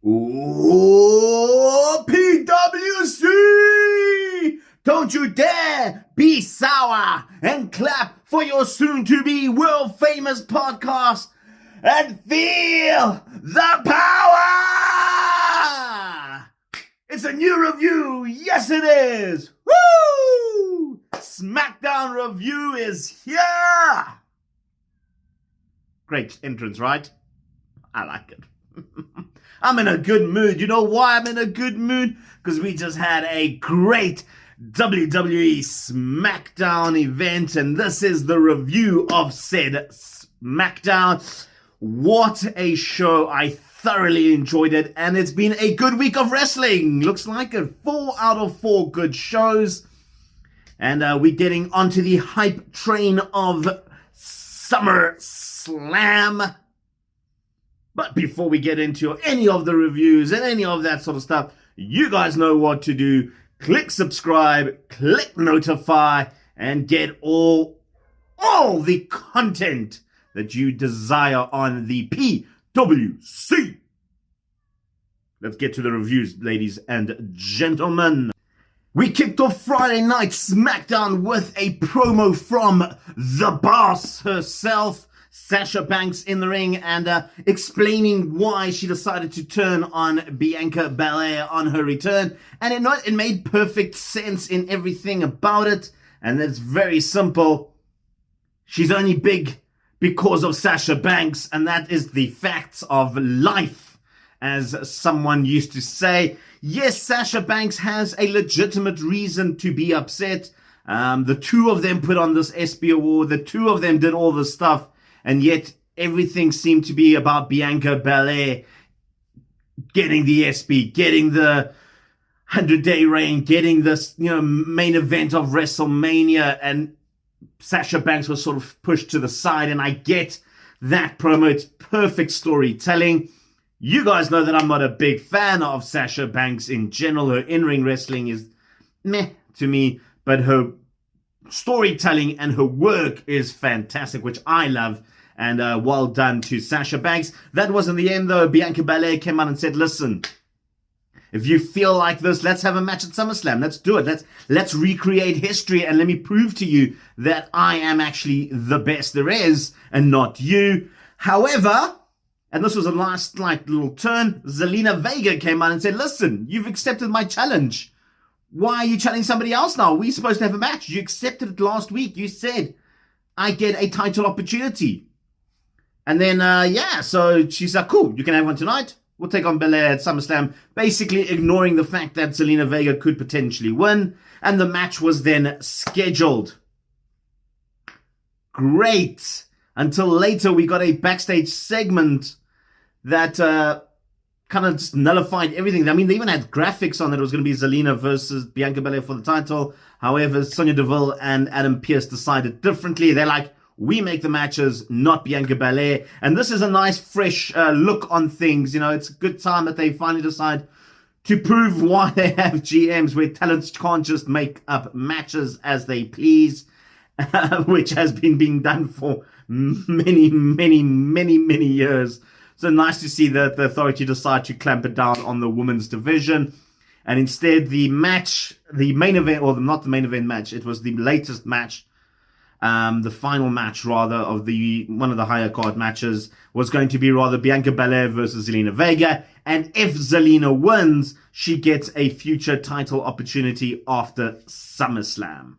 Ooh, PWC! Don't you dare be sour and clap for your soon-to-be world-famous podcast and feel the power! It's a new review. Yes, it is. Woo! Smackdown review is here. Great entrance, right? I like it. I'm in a good mood. You know why I'm in a good mood? Because we just had a great WWE Smackdown event, and this is the review of said Smackdown. What a show. I thoroughly enjoyed it, and it's been a good week of wrestling. Looks like it. 4 out of 4 good shows. And we're getting onto the hype train of SummerSlam. But before we get into any of the reviews and any of that sort of stuff, you guys know what to do. Click subscribe, click notify, and get all the content that you desire on the PWC. Let's get to the reviews, ladies and gentlemen. We kicked off Friday Night Smackdown with a promo from the boss herself, Sasha Banks, in the ring, and explaining why she decided to turn on Bianca Belair on her return. And it made perfect sense in everything about it. And it's very simple. She's only big because of Sasha Banks, and that is the facts of life, as someone used to say. Yes, Sasha Banks has a legitimate reason to be upset. The two of them put on this ESPY award. The two of them did all this stuff. And yet everything seemed to be about Bianca Belair getting the ESPY, getting the 100-day reign, getting this, main event of WrestleMania, and Sasha Banks was sort of pushed to the side. And I get that promo. It's perfect storytelling. You guys know that I'm not a big fan of Sasha Banks in general. Her in-ring wrestling is meh to me, but her storytelling and her work is fantastic, which I love. And well done to Sasha Banks. That wasn't the end, though. Bianca Belair came out and said, listen, if you feel like this, let's have a match at SummerSlam. Let's do it. Let's recreate history, and let me prove to you that I am actually the best there is and not you. However, and this was a last little turn, Zelina Vega came out and said, listen, you've accepted my challenge. Why are you challenging somebody else now? We're supposed to have a match. You accepted it last week. You said, I get a title opportunity. And then, so she's like, cool, you can have one tonight. We'll take on Belair at SummerSlam, basically ignoring the fact that Zelina Vega could potentially win. And the match was then scheduled. Great. Until later, we got a backstage segment that kind of just nullified everything. I mean, they even had graphics on it. It was going to be Zelina versus Bianca Belair for the title. However, Sonya Deville and Adam Pearce decided differently. They're like, we make the matches, not Bianca Belair. And this is a nice, fresh look on things. It's a good time that they finally decide to prove why they have GMs, where talents can't just make up matches as they please, which has been being done for many years. So nice to see that the Authority decide to clamp it down on the women's division. And instead, the main event, or not the main event match, it was the latest match, the final match, rather, of one of the higher card matches, was going to be rather Bianca Belair versus Zelina Vega. And if Zelina wins, she gets a future title opportunity after SummerSlam.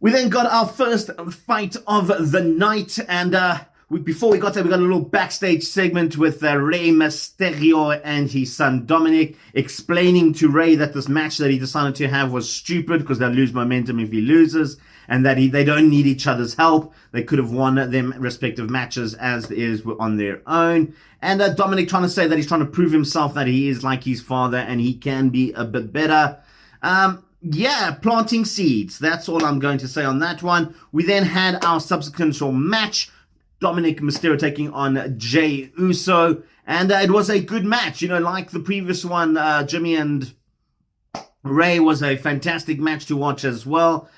We then got our first fight of the night, and before we got there, we got a little backstage segment with Rey Mysterio and his son Dominic, explaining to Rey that this match that he decided to have was stupid because they'll lose momentum if he loses, and that they don't need each other's help. They could have won them respective matches as is on their own. And Dominic trying to say that he's trying to prove himself that he is like his father and he can be a bit better. Planting seeds. That's all I'm going to say on that one. We then had our subsequent match. Dominic Mysterio taking on Jey Uso. And it was a good match. Like the previous one, Jimmy and Rey was a fantastic match to watch as well.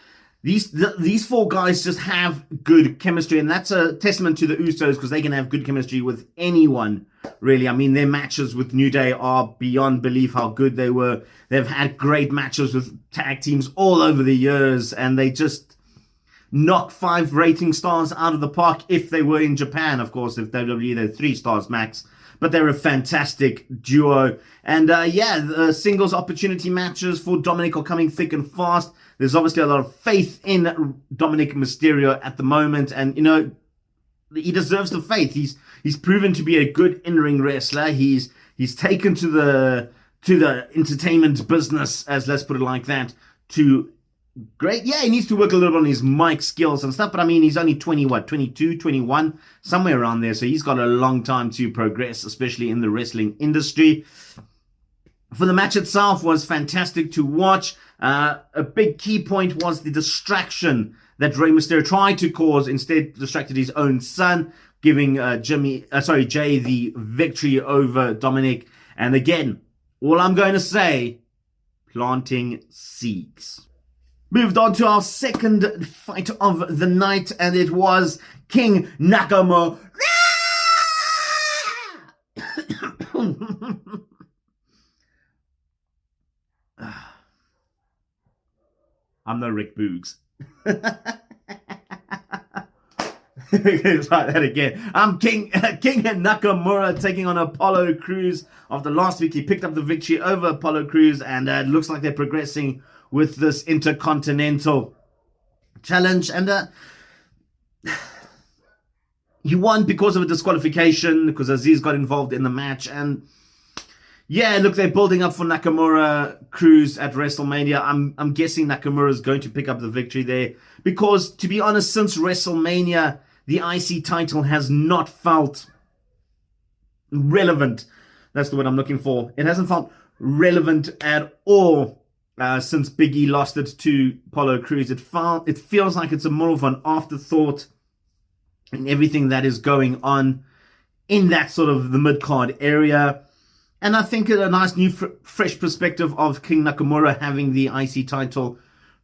these four guys just have good chemistry, and that's a testament to the Usos because they can have good chemistry with anyone, really. I mean, their matches with New Day are beyond belief how good they were. They've had great matches with tag teams all over the years, and they just knock 5 rating stars out of the park if they were in Japan, of course. If WWE, they're 3 stars max. But they're a fantastic duo. And the singles opportunity matches for Dominic are coming thick and fast. There's obviously a lot of faith in Dominic Mysterio at the moment. And, you know, he deserves the faith. He's proven to be a good in-ring wrestler. He's taken to the entertainment business, as let's put it like that, to great. Yeah, he needs to work a little bit on his mic skills and stuff, but I mean, he's only 22, 21, somewhere around there, so he's got a long time to progress, especially in the wrestling industry. For the match itself was fantastic to watch. A big key point was the distraction that Rey Mysterio tried to cause, instead distracted his own son, giving Jay the victory over Dominic. And again, all I'm going to say, planting seeds. Moved on to our second fight of the night, and it was King Nakamura. I'm no Rick Boogs. Try that again. I'm King Nakamura taking on Apollo Crews. After last week, he picked up the victory over Apollo Crews, and it looks like they're progressing with this Intercontinental Challenge. And he won because of a disqualification, because Aziz got involved in the match. And yeah, look, they're building up for Nakamura Crews at WrestleMania. I'm guessing Nakamura is going to pick up the victory there, because to be honest, since WrestleMania, the IC title has not felt relevant. That's the word I'm looking for. It hasn't felt relevant at all since Big E lost it to Apollo Crews. It feels like it's more of an afterthought in everything that is going on in that sort of the mid-card area. And I think a nice new fresh perspective of King Nakamura having the IC title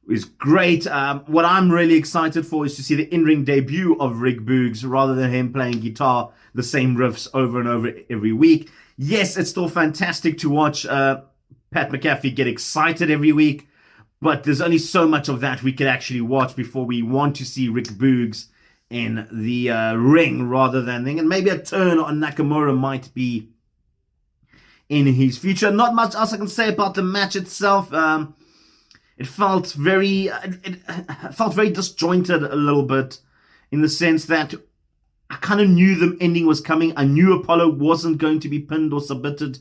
is great. What I'm really excited for is to see the in-ring debut of Rick Boogs rather than him playing guitar, the same riffs over and over every week. Yes, it's still fantastic to watch Pat McAfee get excited every week, but there's only so much of that we could actually watch before we want to see Rick Boogs in the ring rather than thing. And maybe a turn on Nakamura might be in his future. Not much else I can say about the match itself. It felt very disjointed a little bit, in the sense that I kind of knew the ending was coming. I knew Apollo wasn't going to be pinned or submitted.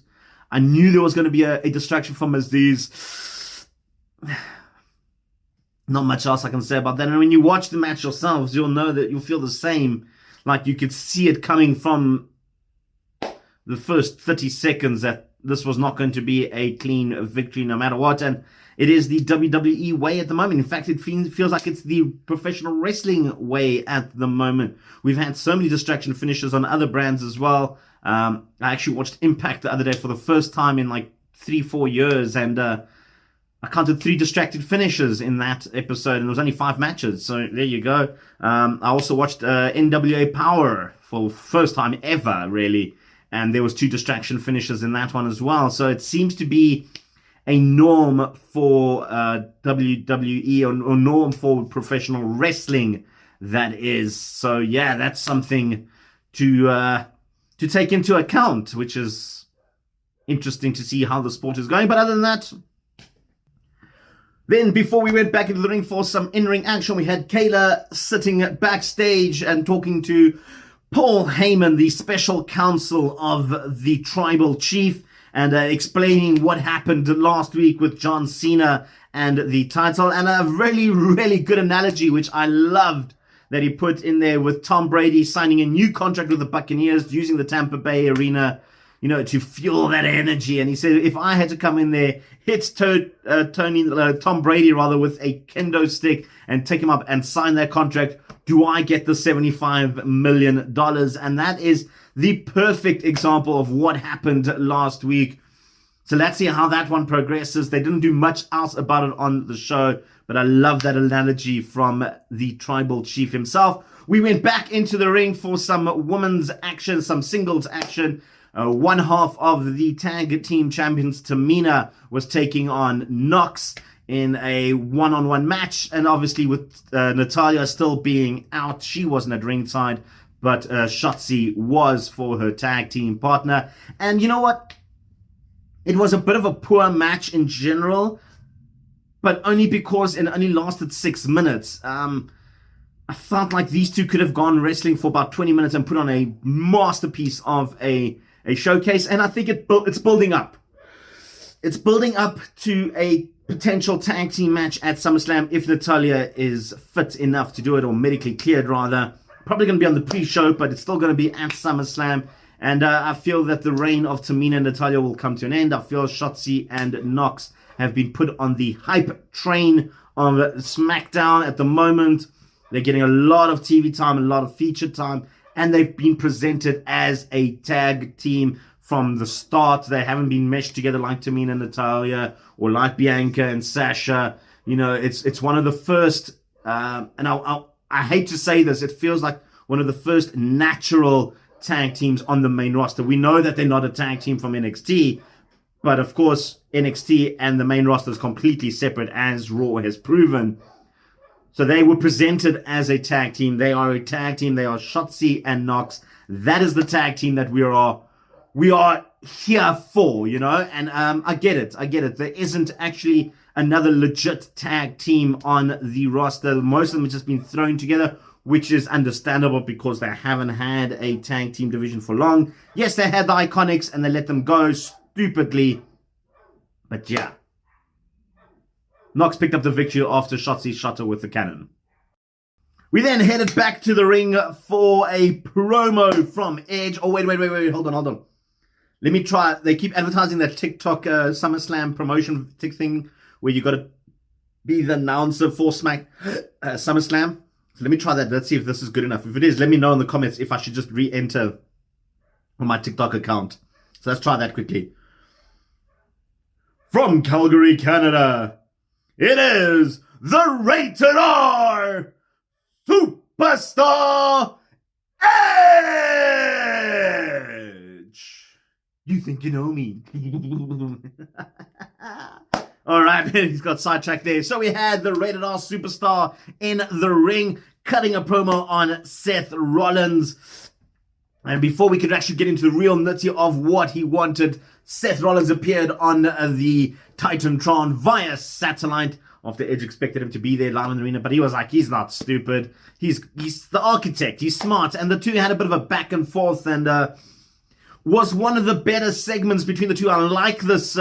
I knew there was going to be a distraction from Aziz. Not much else I can say about that. And when you watch the match yourselves, you'll know that you'll feel the same. Like you could see it coming from the first 30 seconds that this was not going to be a clean victory no matter what. And it is the WWE way at the moment. In fact, it feels like it's the professional wrestling way at the moment. We've had so many distraction finishes on other brands as well. I actually watched Impact the other day for the first time in like 3-4 years, and I counted 3 distracted finishes in that episode, and there was only 5 matches. So there you go. I also watched NWA Power for the first time ever, really, and there was 2 distraction finishes in that one as well. So it seems to be a norm for WWE, or norm for professional wrestling, that is. So yeah, that's something to take into account, which is interesting to see how the sport is going. But other than that, then before we went back into the ring for some in-ring action, we had Kayla sitting backstage and talking to Paul Heyman, the special counsel of the Tribal Chief, and explaining what happened last week with John Cena and the title. And a really, really good analogy, which I loved, that he put in there with Tom Brady signing a new contract with the Buccaneers, using the Tampa Bay Arena, you know, to fuel that energy. And he said, if I had to come in there, hit Tom Brady rather with a kendo stick and take him up and sign that contract, do I get the $75 million? And that is the perfect example of what happened last week. So let's see how that one progresses. They didn't do much else about it on the show, but I love that analogy from the tribal chief himself. We went back into the ring for some women's action, some singles action. One half of the tag team champions, Tamina, was taking on Nox in a one-on-one match. And obviously with Natalya still being out, she wasn't at ringside, but Shotzi was for her tag team partner. And you know what? It was a bit of a poor match in general, but only because it only lasted 6 minutes. I felt like these two could have gone wrestling for about 20 minutes and put on a masterpiece of a showcase. And I think it's building up. It's building up to a potential tag team match at SummerSlam if Natalya is fit enough to do it, or medically cleared rather. Probably going to be on the pre-show, but it's still going to be at SummerSlam. And I feel that the reign of Tamina and Natalya will come to an end. I feel Shotzi and Nox have been put on the hype train of SmackDown at the moment. They're getting a lot of TV time, a lot of feature time, and they've been presented as a tag team from the start. They haven't been meshed together like Tamina and Natalya, or like Bianca and Sasha. You know, it's one of the first, and I hate to say this, it feels like one of the first natural tag teams on the main roster. We know that they're not a tag team from NXT, but of course, NXT and the main roster is completely separate, as Raw has proven. So they were presented as a tag team. They are a tag team. They are Shotzi and Nox. That is the tag team that we are here for, you know. And I get it. There isn't actually another legit tag team on the roster. Most of them have just been thrown together, which is understandable because they haven't had a tag team division for long. Yes, they had the Iconics and they let them go stupidly. But yeah. Nox picked up the victory after Shotzi shot her with the cannon. We then headed back to the ring for a promo from Edge. Oh, wait. Hold on. Let me try. They keep advertising that TikTok SummerSlam promotion thing where you got to be the announcer for SummerSlam. So let me try that. Let's see if this is good enough. If it is, let me know in the comments if I should just re-enter on my TikTok account. So let's try that quickly. From Calgary, Canada, it is the Rated R Superstar Edge. You think you know me? All right, he's got sidetracked there. So we had the Rated R Superstar in the ring, cutting a promo on Seth Rollins. And before we could actually get into the real nitty of what he wanted, Seth Rollins appeared on the Titantron via satellite after Edge expected him to be there live in the arena, but he was like, he's not stupid. He's the architect. He's smart. And the two had a bit of a back and forth, and was one of the better segments between the two. I like this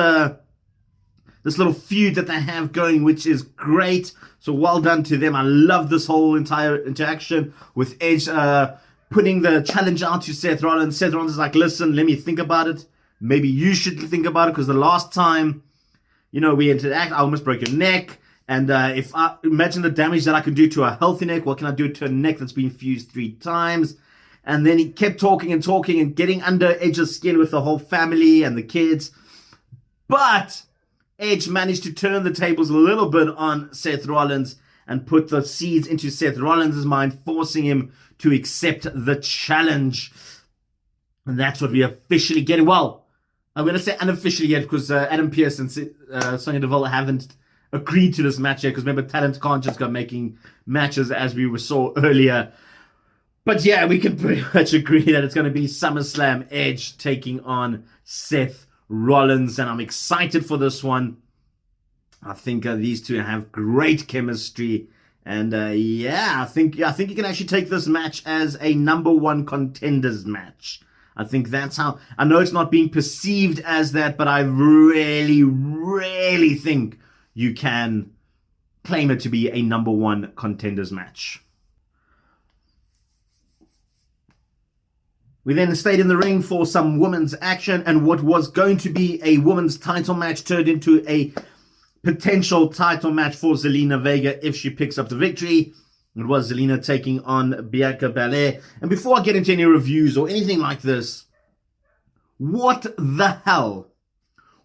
this little feud that they have going, which is great. So well done to them. I love this whole entire interaction with Edge putting the challenge out to Seth Rollins. Seth Rollins is like, listen, let me think about it. Maybe you should think about it, because the last time, you know, we interact, I almost broke your neck. And if I imagine the damage that I can do to a healthy neck, what can I do to a neck that's been fused 3 times? And then he kept talking and getting under Edge's skin with the whole family and the kids. But Edge managed to turn the tables a little bit on Seth Rollins and put the seeds into Seth Rollins' mind, forcing him to accept the challenge. And that's what we officially get. Well, I'm going to say unofficially yet, because Adam Pearce and Sonya Deville haven't agreed to this match yet, because remember, talent can't just go making matches as we saw earlier. But yeah, we can pretty much agree that it's going to be SummerSlam Edge taking on Seth Rollins, and I'm excited for this one. I think these two have great chemistry, and yeah, I think you can actually take this match as a #1 contenders match. I think that's how. I know it's not being perceived as that, but I really think you can claim it to be a #1 contenders match. We then stayed in the ring for some women's action, and what was going to be a women's title match turned into a potential title match for Zelina Vega if she picks up the victory. It was Zelina taking on Bianca Belair. And before I get into any reviews or anything like this, what the hell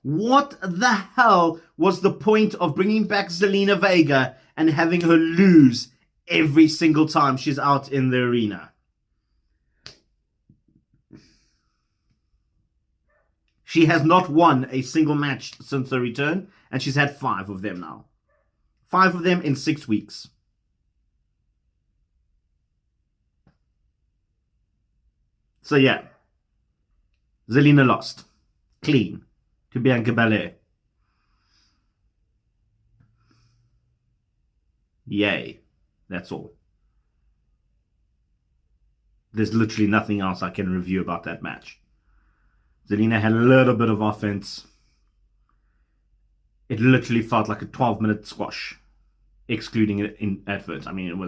What the hell was the point of bringing back Zelina Vega and having her lose every single time she's out in the arena? She has not won a single match since her return, and she's had 5 of them now. 5 of them in 6 weeks. So yeah, Zelina lost. Clean. To Bianca Belair. Yay. That's all. There's literally nothing else I can review about that match. Zelina had a little bit of offense. It literally felt like a 12-minute squash, excluding it in advert. I mean,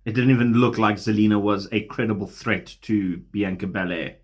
it didn't even look like Zelina was a credible threat to Bianca Belair.